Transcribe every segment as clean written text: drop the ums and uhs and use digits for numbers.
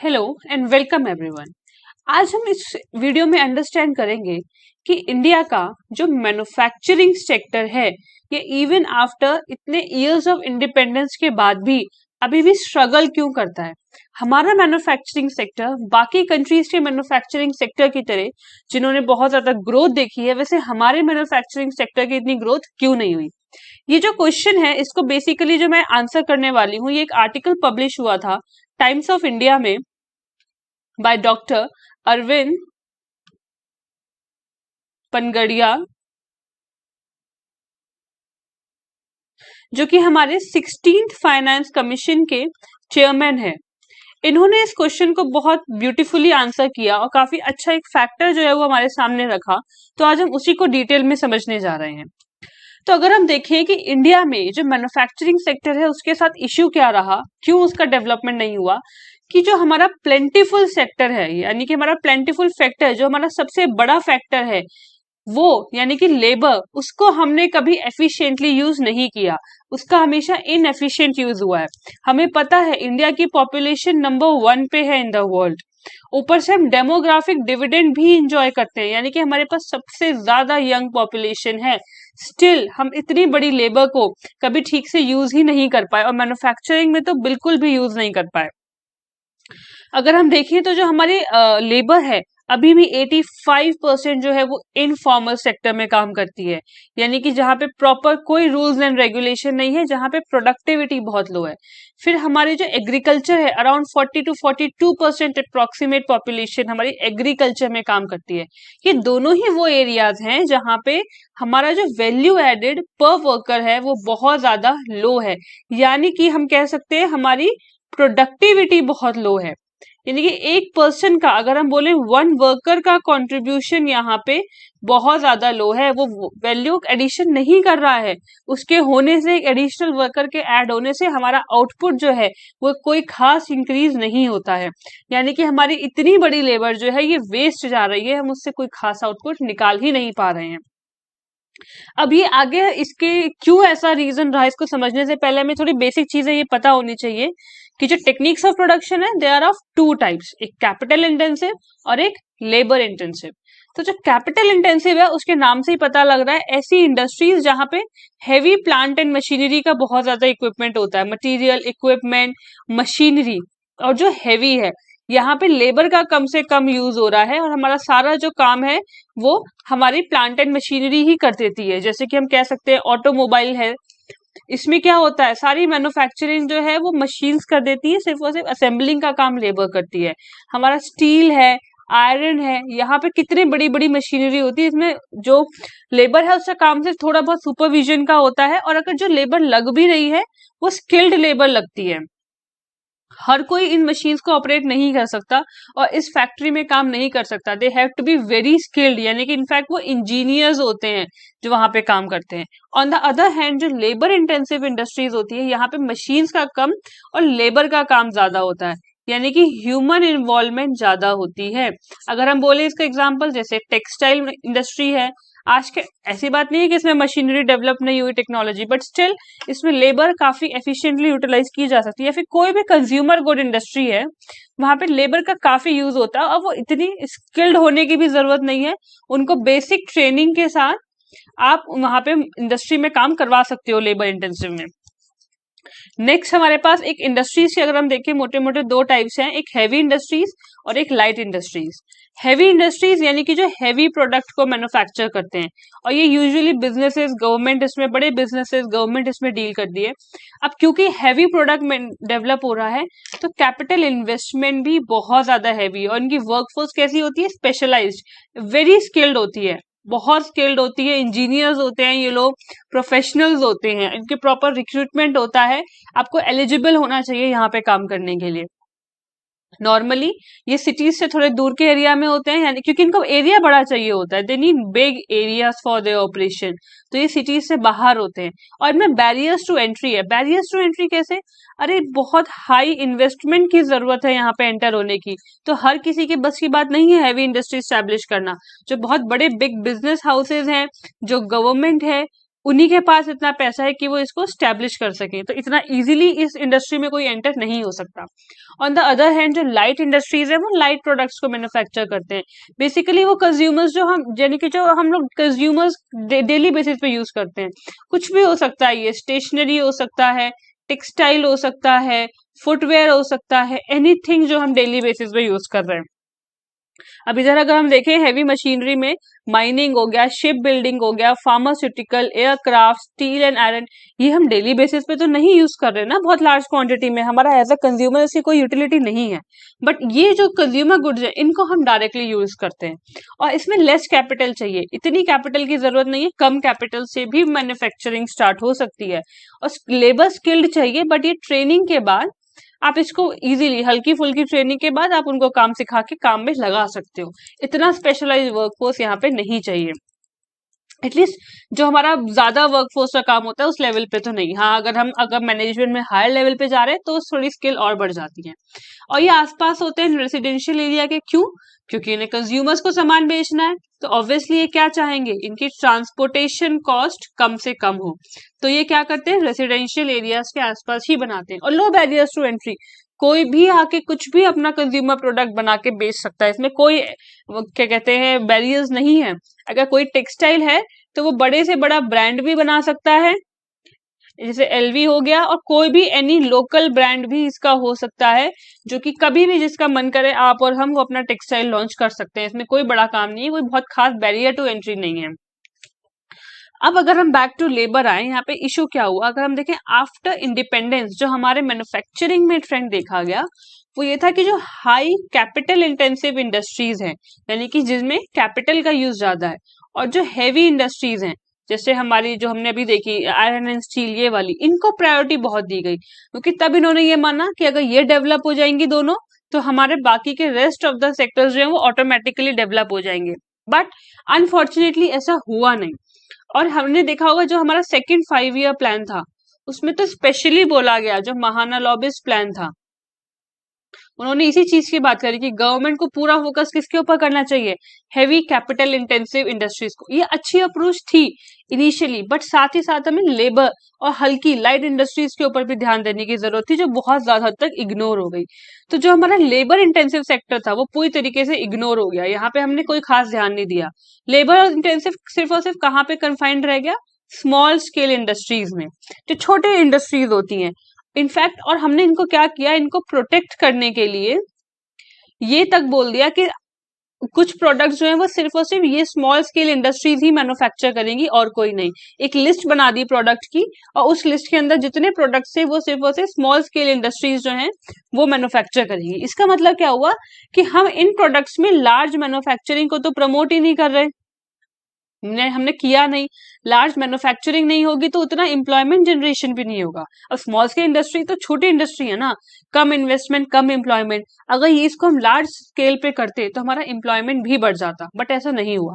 Hello and welcome everyone. आज हम इस वीडियो में अंडरस्टैंड करेंगे कि इंडिया का जो मैन्युफैक्चरिंग सेक्टर है ये इवन आफ्टर इतने इयर्स ऑफ इंडिपेंडेंस के बाद भी अभी भी स्ट्रगल क्यों करता है। हमारा मैन्युफैक्चरिंग सेक्टर बाकी कंट्रीज के मैन्युफैक्चरिंग सेक्टर की तरह जिन्होंने बहुत ज्यादा ग्रोथ देखी है, वैसे हमारे मैन्युफैक्चरिंग सेक्टर की इतनी ग्रोथ क्यों नहीं हुई। ये जो क्वेश्चन है इसको बेसिकली जो मैं आंसर करने वाली हूँ, ये एक आर्टिकल पब्लिश हुआ था टाइम्स ऑफ इंडिया में by Dr. अरविंद पनगड़िया, जो कि हमारे 16th फाइनेंस कमीशन के चेयरमैन है। इन्होंने इस क्वेश्चन को बहुत ब्यूटीफुली आंसर किया और काफी अच्छा एक फैक्टर जो है वो हमारे सामने रखा। तो आज हम उसी को डिटेल में समझने जा रहे हैं। तो अगर हम देखें कि इंडिया में जो मैन्युफैक्चरिंग सेक्टर है उसके साथ इश्यू क्या रहा, क्यों उसका डेवलपमेंट नहीं हुआ, कि जो हमारा प्लेंटीफुल सेक्टर है यानी कि हमारा प्लेंटीफुल फैक्टर जो हमारा सबसे बड़ा फैक्टर है वो यानी कि लेबर, उसको हमने कभी एफिशिएंटली यूज नहीं किया, उसका हमेशा इनएफिशिएंट यूज हुआ है। हमें पता है इंडिया की पॉपुलेशन नंबर 1 पे है इन द वर्ल्ड। ऊपर से हम डेमोग्राफिक डिविडेंड भी इंजॉय करते हैं यानी कि हमारे पास सबसे ज्यादा यंग पॉपुलेशन है। स्टिल हम इतनी बड़ी लेबर को कभी ठीक से यूज ही नहीं कर पाए और मैन्युफैक्चरिंग में तो बिल्कुल भी यूज नहीं कर पाए। अगर हम देखें तो जो हमारी लेबर है अभी भी 85% जो है वो इनफॉर्मल सेक्टर में काम करती है, यानी कि जहां पे प्रॉपर कोई रूल्स एंड रेगुलेशन नहीं है, जहां पे प्रोडक्टिविटी बहुत लो है। फिर हमारे जो एग्रीकल्चर है अराउंड 40 to 42% अप्रोक्सीमेट पॉपुलेशन हमारी एग्रीकल्चर में काम करती है। ये दोनों ही वो एरियाज हैं जहां पे हमारा जो वैल्यू एडेड पर वर्कर है वो बहुत ज्यादा लो है, यानी कि हम कह सकते हैं हमारी प्रोडक्टिविटी बहुत लो है। यानी कि एक पर्सन का अगर हम बोले वन वर्कर का कंट्रीब्यूशन यहाँ पे बहुत ज्यादा लो है, वो वैल्यू एडिशन नहीं कर रहा है। उसके होने से, एक एडिशनल वर्कर के ऐड होने से हमारा आउटपुट जो है वो कोई खास इंक्रीज नहीं होता है। यानी कि हमारी इतनी बड़ी लेबर जो है ये वेस्ट जा रही है, हम उससे कोई खास आउटपुट निकाल ही नहीं पा रहे हैं। अब ये आगे इसके क्यों ऐसा रीजन रहा, इसको समझने से पहले हमें थोड़ी बेसिक चीजें ये पता होनी चाहिए कि जो टेक्निक्स ऑफ प्रोडक्शन है they are of two types, एक कैपिटल इंटेंसिव और एक लेबर इंटेंसिव। तो जो कैपिटल इंटेंसिव है उसके नाम से ही पता लग रहा है ऐसी इंडस्ट्रीज जहां पे हैवी प्लांट एंड मशीनरी का बहुत ज्यादा इक्विपमेंट होता है, मटीरियल, इक्विपमेंट, मशीनरी, और जो हैवी है यहाँ पे लेबर का कम से कम यूज हो रहा है और हमारा सारा जो काम है वो हमारी प्लांट एंड मशीनरी ही कर देती है। जैसे कि हम कह सकते हैं ऑटोमोबाइल है, इसमें क्या होता है सारी मैन्युफैक्चरिंग जो है वो मशीन्स कर देती है, सिर्फ और सिर्फ असेंबलिंग का काम लेबर करती है। हमारा स्टील है, आयरन है, यहाँ पे कितनी बड़ी बड़ी मशीनरी होती है, इसमें जो लेबर है उसका काम सिर्फ थोड़ा बहुत सुपरविजन का होता है, और अगर जो लेबर लग भी रही है वो स्किल्ड लेबर लगती है। हर कोई इन मशीन्स को ऑपरेट नहीं कर सकता और इस फैक्ट्री में काम नहीं कर सकता। They have to be very skilled, यानी कि इनफैक्ट वो इंजीनियर्स होते हैं जो वहां पे काम करते हैं। ऑन द अदर हैंड जो लेबर इंटेंसिव इंडस्ट्रीज होती है यहाँ पे मशीन्स का कम और लेबर का काम ज्यादा होता है, यानी कि ह्यूमन इन्वॉल्वमेंट ज्यादा होती है। अगर हम बोले इसका एग्जाम्पल जैसे टेक्सटाइल इंडस्ट्री है, आज के ऐसी बात नहीं है कि इसमें मशीनरी डेवलप नहीं हुई टेक्नोलॉजी, बट स्टिल इसमें लेबर काफी एफिशिएंटली यूटिलाइज की जा सकती है। या फिर कोई भी कंज्यूमर गुड इंडस्ट्री है वहां पे लेबर का काफी यूज होता है और वो इतनी स्किल्ड होने की भी जरूरत नहीं है, उनको बेसिक ट्रेनिंग के साथ आप वहां पे इंडस्ट्री में काम करवा सकते हो लेबर इंटेंसिव में। नेक्स्ट हमारे पास एक इंडस्ट्रीज की अगर हम देखें मोटे मोटे दो टाइप्स हैं, एक हैवी इंडस्ट्रीज और एक लाइट इंडस्ट्रीज। हैवी इंडस्ट्रीज यानी कि जो हैवी प्रोडक्ट को मैन्युफैक्चर करते हैं, और ये यूजुअली बिजनेसेस, गवर्नमेंट इसमें, बड़े बिजनेसेस, गवर्नमेंट इसमें डील करती है। अब क्योंकि हैवी प्रोडक्ट डेवलप हो रहा है तो कैपिटल इन्वेस्टमेंट भी बहुत ज्यादा हैवी है और इनकी वर्कफोर्स कैसी होती है, स्पेशलाइज्ड, वेरी स्किल्ड होती है, बहुत स्किल्ड होती है, इंजीनियर्स होते हैं ये लोग, प्रोफेशनल्स होते हैं, इनके प्रॉपर रिक्रूटमेंट होता है। आपको एलिजिबल होना चाहिए यहाँ पे काम करने के लिए। नॉर्मली ये सिटीज से थोड़े दूर के एरिया में होते हैं, यानी क्योंकि इनको एरिया बड़ा चाहिए होता है, they need big areas for their operation, तो ये सिटीज से बाहर होते हैं। और इनमें बैरियर्स टू एंट्री है। बैरियर्स टू एंट्री कैसे, अरे बहुत हाई इन्वेस्टमेंट की जरूरत है यहाँ पे एंटर होने की, तो हर किसी के बस की बात नहीं है हैवी इंडस्ट्री स्टैब्लिश करना। जो बहुत बड़े बिग बिजनेस हाउसेज हैं, जो गवर्नमेंट है, उन्हीं के पास इतना पैसा है कि वो इसको स्टैब्लिश कर सके, तो इतना इजीली इस इंडस्ट्री में कोई एंटर नहीं हो सकता। ऑन द अदर हैंड जो लाइट इंडस्ट्रीज है वो लाइट प्रोडक्ट्स को मैन्युफैक्चर करते हैं। बेसिकली वो कंज्यूमर्स जो हम यानी कि जो हम लोग कंज्यूमर्स डेली बेसिस पे यूज करते हैं, कुछ भी हो सकता है, ये स्टेशनरी हो सकता है, टेक्सटाइल हो सकता है, फुटवेयर हो सकता है, एनीथिंग जो हम डेली बेसिस पे यूज कर रहे हैं। अब इधर अगर हम देखें हैवी मशीनरी में माइनिंग हो गया, शिप बिल्डिंग हो गया, pharmaceutical, aircraft, steel and iron, ये हम डेली बेसिस पे तो नहीं यूज कर रहे ना बहुत लार्ज क्वांटिटी में, हमारा एज अ कंज्यूमर इसकी कोई यूटिलिटी नहीं है। बट ये जो कंज्यूमर गुड्स है इनको हम डायरेक्टली यूज करते हैं, और इसमें लेस कैपिटल चाहिए, इतनी कैपिटल की जरूरत नहीं है, कम कैपिटल से भी मैन्युफैक्चरिंग स्टार्ट हो सकती है। और लेबर स्किल्ड चाहिए, बट ये ट्रेनिंग के बाद आप इसको इजीली हल्की फुल्की ट्रेनिंग के बाद आप उनको काम सिखा के काम में लगा सकते हो। इतना स्पेशलाइज वर्कफोर्स यहाँ पे नहीं चाहिए, एटलीस्ट जो हमारा ज्यादा वर्कफोर्स का काम होता है उस लेवल पे तो नहीं। हाँ, अगर मैनेजमेंट में हायर लेवल पे जा रहे हैं तो थोड़ी स्किल और बढ़ जाती है। और ये आसपास होते हैं रेसिडेंशियल एरिया के, क्यों? क्योंकि इन्हें कंज्यूमर्स को सामान बेचना है, तो ऑब्वियसली ये क्या चाहेंगे, इनकी ट्रांसपोर्टेशन कॉस्ट कम से कम हो, तो ये क्या करते हैं, रेसिडेंशियल एरियाज के आसपास ही बनाते हैं। और लो बैरियर्स टू एंट्री, कोई भी आके कुछ भी अपना कंज्यूमर प्रोडक्ट बना के बेच सकता है, इसमें कोई क्या कहते हैं बैरियर्स नहीं है। अगर कोई टेक्सटाइल है तो वो बड़े से बड़ा ब्रांड भी बना सकता है, जैसे एलवी हो गया, और कोई भी एनी लोकल ब्रांड भी इसका हो सकता है, जो कि कभी भी जिसका मन करे आप और हम वो अपना टेक्सटाइल लॉन्च कर सकते हैं। इसमें कोई बड़ा काम नहीं है, कोई बहुत खास बैरियर टू एंट्री नहीं है। अब अगर हम बैक टू लेबर आए, यहाँ पे इशू क्या हुआ, अगर हम देखें आफ्टर इंडिपेंडेंस जो हमारे मैन्युफैक्चरिंग में ट्रेंड देखा गया वो ये था कि जो हाई कैपिटल इंटेंसिव इंडस्ट्रीज हैं, यानी कि जिसमें कैपिटल का यूज ज्यादा है, और जो हैवी इंडस्ट्रीज हैं जैसे हमारी जो हमने अभी देखी आयरन एंड स्टील ये वाली, इनको प्रायोरिटी बहुत दी गई, क्योंकि तब इन्होंने ये माना कि अगर ये डेवलप हो जाएंगी दोनों तो हमारे बाकी के रेस्ट ऑफ द सेक्टर्स जो है वो ऑटोमेटिकली डेवलप हो जाएंगे। बट अनफॉर्चुनेटली ऐसा हुआ नहीं, और हमने देखा होगा जो हमारा सेकंड 5 ईयर प्लान था उसमें तो स्पेशली बोला गया, जो महाना लॉबिस प्लान था उन्होंने इसी चीज की बात करी कि गवर्नमेंट को पूरा फोकस किसके ऊपर करना चाहिए, हैवी कैपिटल इंटेंसिव इंडस्ट्रीज को। ये अच्छी अप्रोच थी इनिशियली, बट साथ ही साथ हमें लेबर और हल्की लाइट इंडस्ट्रीज के ऊपर भी ध्यान देने की जरूरत थी, जो बहुत ज्यादा हद तक इग्नोर हो गई। तो जो हमारा लेबर इंटेंसिव सेक्टर था वो पूरी तरीके से इग्नोर हो गया, यहाँ पे हमने कोई खास ध्यान नहीं दिया। लेबर इंटेंसिव सिर्फ और सिर्फ कहाँ पे कन्फाइंड रह गया, स्मॉल स्केल इंडस्ट्रीज में, जो छोटे इंडस्ट्रीज होती हैं इनफैक्ट। और हमने इनको क्या किया, इनको प्रोटेक्ट करने के लिए ये तक बोल दिया कि कुछ प्रोडक्ट्स जो है वो सिर्फ और सिर्फ ये स्मॉल स्केल इंडस्ट्रीज ही मैन्युफैक्चर करेंगी और कोई नहीं। एक लिस्ट बना दी प्रोडक्ट की, और उस लिस्ट के अंदर जितने प्रोडक्ट्स है वो सिर्फ और सिर्फ स्मॉल स्केल इंडस्ट्रीज जो हैं वो मैन्युफैक्चर करेंगी। इसका मतलब क्या हुआ कि हम इन प्रोडक्ट्स में लार्ज मैन्युफैक्चरिंग को तो प्रमोट ही नहीं कर रहे, हमने किया नहीं। लार्ज मैन्युफैक्चरिंग नहीं होगी तो उतना एम्प्लॉयमेंट जनरेशन भी नहीं होगा। अब स्मॉल स्केल इंडस्ट्री तो छोटी इंडस्ट्री है ना, कम इन्वेस्टमेंट कम एम्प्लॉयमेंट, अगर ये इसको हम लार्ज स्केल पे करते तो हमारा एम्प्लॉयमेंट भी बढ़ जाता, बट ऐसा नहीं हुआ।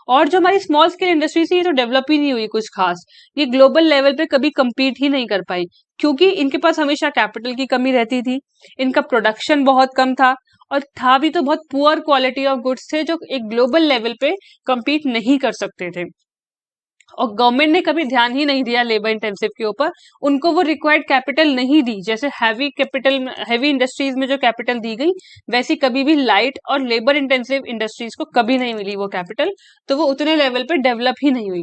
और जो हमारी स्मॉल स्केल इंडस्ट्री थी ये तो डेवलप ही नहीं हुई कुछ खास, ये ग्लोबल लेवल पे कभी कम्पीट ही नहीं कर पाई, क्योंकि इनके पास हमेशा कैपिटल की कमी रहती थी, इनका प्रोडक्शन बहुत कम था, और था भी तो बहुत पुअर क्वालिटी ऑफ गुड्स थे जो एक ग्लोबल लेवल पे कम्पीट नहीं कर सकते थे। और गवर्नमेंट ने कभी ध्यान ही नहीं दिया लेबर इंटेंसिव के ऊपर, उनको वो रिक्वायर्ड कैपिटल नहीं दी, जैसे हैवी इंडस्ट्रीज में जो कैपिटल दी गई वैसी कभी भी लाइट और लेबर इंटेंसिव इंडस्ट्रीज को कभी नहीं मिली वो कैपिटल, तो वो उतने लेवल पे डेवलप ही नहीं हुई।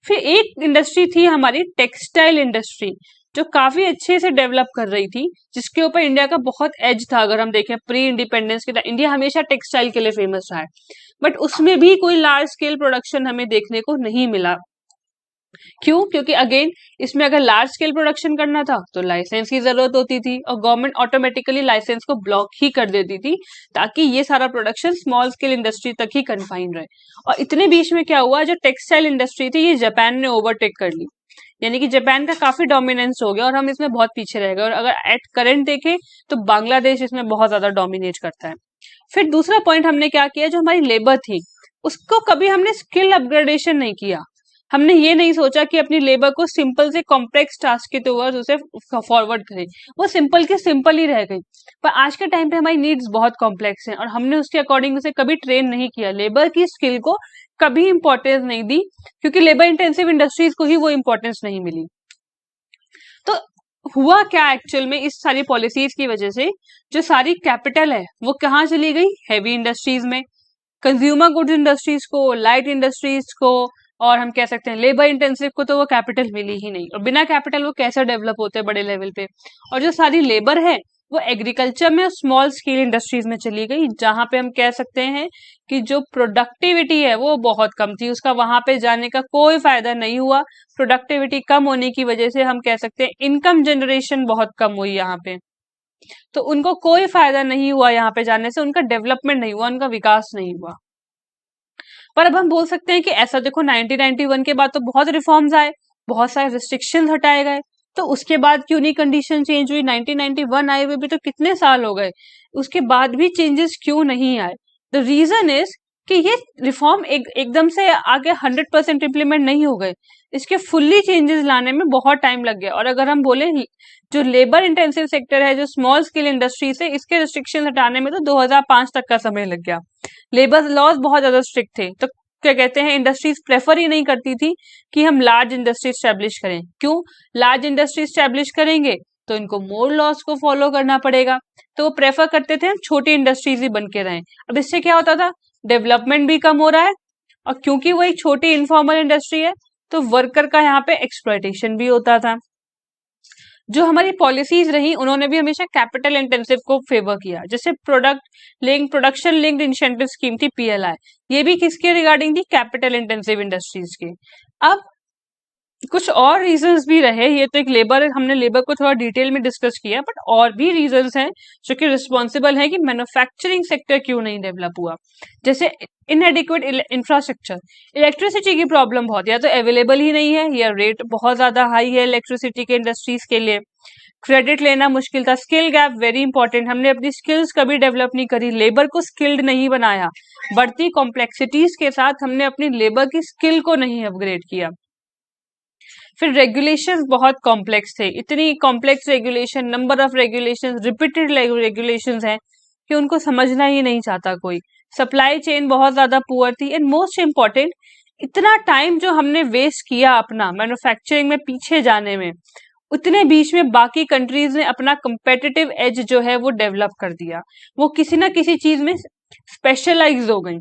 फिर एक इंडस्ट्री थी हमारी टेक्सटाइल इंडस्ट्री, जो काफी अच्छे से डेवलप कर रही थी, जिसके ऊपर इंडिया का बहुत एज था। अगर हम देखें प्री इंडिपेंडेंस के, इंडिया हमेशा टेक्सटाइल के लिए फेमस रहा है, बट उसमें भी कोई लार्ज स्केल प्रोडक्शन हमें देखने को नहीं मिला। क्यों? क्योंकि अगेन इसमें अगर लार्ज स्केल प्रोडक्शन करना था तो लाइसेंस की जरूरत होती थी, और गवर्नमेंट ऑटोमेटिकली लाइसेंस को ब्लॉक ही कर देती थी, ताकि ये सारा प्रोडक्शन स्मॉल स्केल इंडस्ट्री तक ही कन्फाइंड रहे। और इतने बीच में क्या हुआ, जो टेक्सटाइल इंडस्ट्री थी ये जापान ने ओवरटेक कर ली, यानी कि जापान का काफी डोमिनेंस हो गया और हम इसमें बहुत पीछे रह गए। और अगर एट करंट देखें तो बांग्लादेश इसमें बहुत ज्यादा डोमिनेट करता है। फिर दूसरा पॉइंट हमने क्या किया, जो हमारी लेबर थी उसको कभी हमने स्किल अपग्रेडेशन नहीं किया। हमने ये नहीं सोचा कि अपनी लेबर को सिंपल से कॉम्प्लेक्स टास्क के टुवर्ड्स उसे फॉरवर्ड करें, वो सिंपल के सिंपल ही रह गई। पर आज के टाइम पे हमारी नीड्स बहुत कॉम्प्लेक्स हैं और हमने उसके अकॉर्डिंग उसे कभी ट्रेन नहीं किया, लेबर की स्किल को कभी इंपॉर्टेंस नहीं दी, क्योंकि लेबर इंटेंसिव इंडस्ट्रीज को ही वो इंपॉर्टेंस नहीं मिली। तो हुआ क्या एक्चुअल में, इस सारी पॉलिसीज की वजह से जो सारी कैपिटल है वो कहाँ चली गई, हैवी इंडस्ट्रीज में, कंज्यूमर गुड्स इंडस्ट्रीज को, लाइट इंडस्ट्रीज को, और हम कह सकते हैं लेबर इंटेंसिव को तो वो कैपिटल मिली ही नहीं। और बिना कैपिटल वो कैसे डेवलप होते हैं बड़े लेवल पे। और जो सारी लेबर है वो एग्रीकल्चर में और स्मॉल स्केल इंडस्ट्रीज में चली गई, जहां पे हम कह सकते हैं कि जो प्रोडक्टिविटी है वो बहुत कम थी, उसका वहां पे जाने का कोई फायदा नहीं हुआ। प्रोडक्टिविटी कम होने की वजह से हम कह सकते हैं इनकम जनरेशन बहुत कम हुई यहाँ पे, तो उनको कोई फायदा नहीं हुआ यहाँ पे जाने से, उनका डेवलपमेंट नहीं हुआ, उनका विकास नहीं हुआ। पर अब हम बोल सकते हैं कि ऐसा देखो 1991 के बाद तो बहुत रिफॉर्म्स आए, बहुत सारे रिस्ट्रिक्शंस हटाए गए, तो उसके बाद क्यों नहीं कंडीशन चेंज हुई? 1991 आए हुए भी तो कितने साल हो गए, उसके बाद भी चेंजेस क्यों नहीं आए? द रीजन इज कि ये रिफॉर्म एकदम से आगे 100% इम्प्लीमेंट नहीं हो गए, इसके फुल्ली चेंजेस लाने में बहुत टाइम लग गया। और अगर हम बोले जो लेबर इंटेंसिव सेक्टर है, जो स्मॉल स्केल इंडस्ट्री से, इसके रिस्ट्रिक्शन हटाने में तो 2005 तक का समय लग गया। लेबर लॉज बहुत ज्यादा स्ट्रिक्ट थे, तो क्या कहते हैं इंडस्ट्रीज प्रेफर ही नहीं करती थी कि हम लार्ज इंडस्ट्री स्टैब्लिश करें। क्यों? लार्ज इंडस्ट्री स्टैब्लिश करेंगे तो इनको मोर लॉज को फॉलो करना पड़ेगा, तो वो प्रेफर करते थे हम छोटी इंडस्ट्रीज ही बन के रहें। अब इससे क्या होता था, डेवलपमेंट भी कम हो रहा है, और क्योंकि वो एक छोटी इनफॉर्मल इंडस्ट्री है तो वर्कर का यहाँ पे एक्सप्लॉयटेशन भी होता था। जो हमारी पॉलिसीज रही उन्होंने भी हमेशा कैपिटल इंटेंसिव को फेवर किया, जैसे प्रोडक्शन लिंक्ड इंसेंटिव स्कीम थी PLI, ये भी किसके रिगार्डिंग थी? कैपिटल इंटेंसिव इंडस्ट्रीज के। अब कुछ और रीजंस भी रहे, ये तो एक हमने लेबर को थोड़ा डिटेल में डिस्कस किया, बट और भी रीजंस हैं जो कि रिस्पॉन्सिबल है कि मैन्युफैक्चरिंग सेक्टर क्यों नहीं डेवलप हुआ। जैसे इनएडिक्वेट इंफ्रास्ट्रक्चर, इलेक्ट्रिसिटी की प्रॉब्लम बहुत, या तो अवेलेबल ही नहीं है या रेट बहुत ज्यादा हाई है इलेक्ट्रिसिटी के इंडस्ट्रीज के लिए, क्रेडिट लेना मुश्किल था, स्किल गैप वेरी इंपॉर्टेंट, हमने अपनी स्किल्स कभी डेवलप नहीं करी, लेबर को स्किल्ड नहीं बनाया, बढ़ती कॉम्प्लेक्सिटीज के साथ हमने अपनी लेबर की स्किल को नहीं अपग्रेड किया। फिर रेगुलेशंस बहुत कॉम्प्लेक्स थे, इतनी complex regulation, number of regulation, repeated regulations हैं कि उनको समझना ही नहीं चाहता कोई। सप्लाई चेन बहुत ज्यादा पुअर थी, एंड मोस्ट इम्पॉर्टेंट इतना टाइम जो हमने वेस्ट किया अपना मैन्युफैक्चरिंग में पीछे जाने में, उतने बीच में बाकी कंट्रीज ने अपना कंपेटिटिव एज जो है वो डेवलप कर दिया, वो किसी ना किसी चीज में स्पेशलाइज हो गई।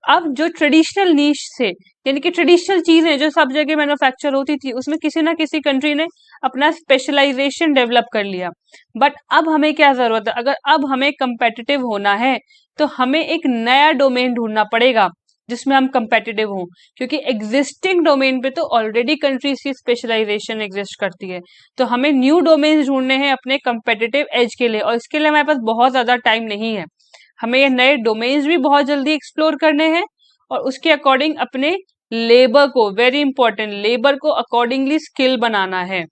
अब जो ट्रेडिशनल नीश थे, यानी कि ट्रेडिशनल चीजें जो सब जगह मैन्युफैक्चर होती थी, उसमें किसी ना किसी कंट्री ने अपना स्पेशलाइजेशन डेवलप कर लिया। बट अब हमें क्या जरूरत है, अगर अब हमें कंपेटिटिव होना है तो हमें एक नया डोमेन ढूंढना पड़ेगा जिसमें हम कंपेटिटिव हों, क्योंकि एग्जिस्टिंग डोमेन पे तो ऑलरेडी कंट्रीज की स्पेशलाइजेशन एग्जिस्ट करती है। तो हमें न्यू डोमेन ढूंढने हैं अपने कंपेटिटिव एज के लिए, और इसके लिए हमारे पास बहुत ज्यादा टाइम नहीं है। हमें ये नए डोमेन्स भी बहुत जल्दी एक्सप्लोर करने हैं, और उसके अकॉर्डिंग अपने लेबर को, वेरी इंपॉर्टेंट, लेबर को अकॉर्डिंगली स्किल बनाना है,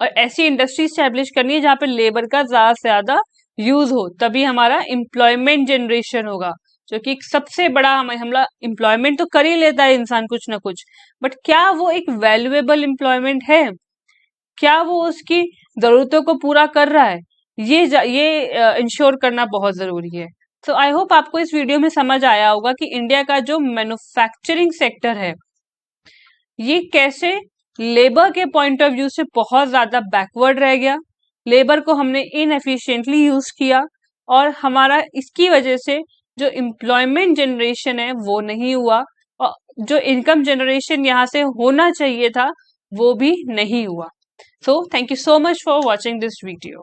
और ऐसी इंडस्ट्री स्टैब्लिश करनी है जहां पे लेबर का ज्यादा से ज्यादा यूज हो, तभी हमारा एम्प्लॉयमेंट जनरेशन होगा। जो कि सबसे बड़ा हमला, एम्प्लॉयमेंट तो कर ही लेता है इंसान कुछ ना कुछ, बट क्या वो एक वैल्यूएबल एम्प्लॉयमेंट है? क्या वो उसकी जरूरतों को पूरा कर रहा है? ये इंश्योर करना बहुत जरूरी है। तो आई होप आपको इस वीडियो में समझ आया होगा कि इंडिया का जो मैन्युफैक्चरिंग सेक्टर है ये कैसे लेबर के पॉइंट ऑफ व्यू से बहुत ज्यादा बैकवर्ड रह गया, लेबर को हमने इनएफिशिएंटली यूज किया, और हमारा इसकी वजह से जो एम्प्लॉयमेंट जनरेशन है वो नहीं हुआ, और जो इनकम जनरेशन यहाँ से होना चाहिए था वो भी नहीं हुआ। So thank you so much for watching this video.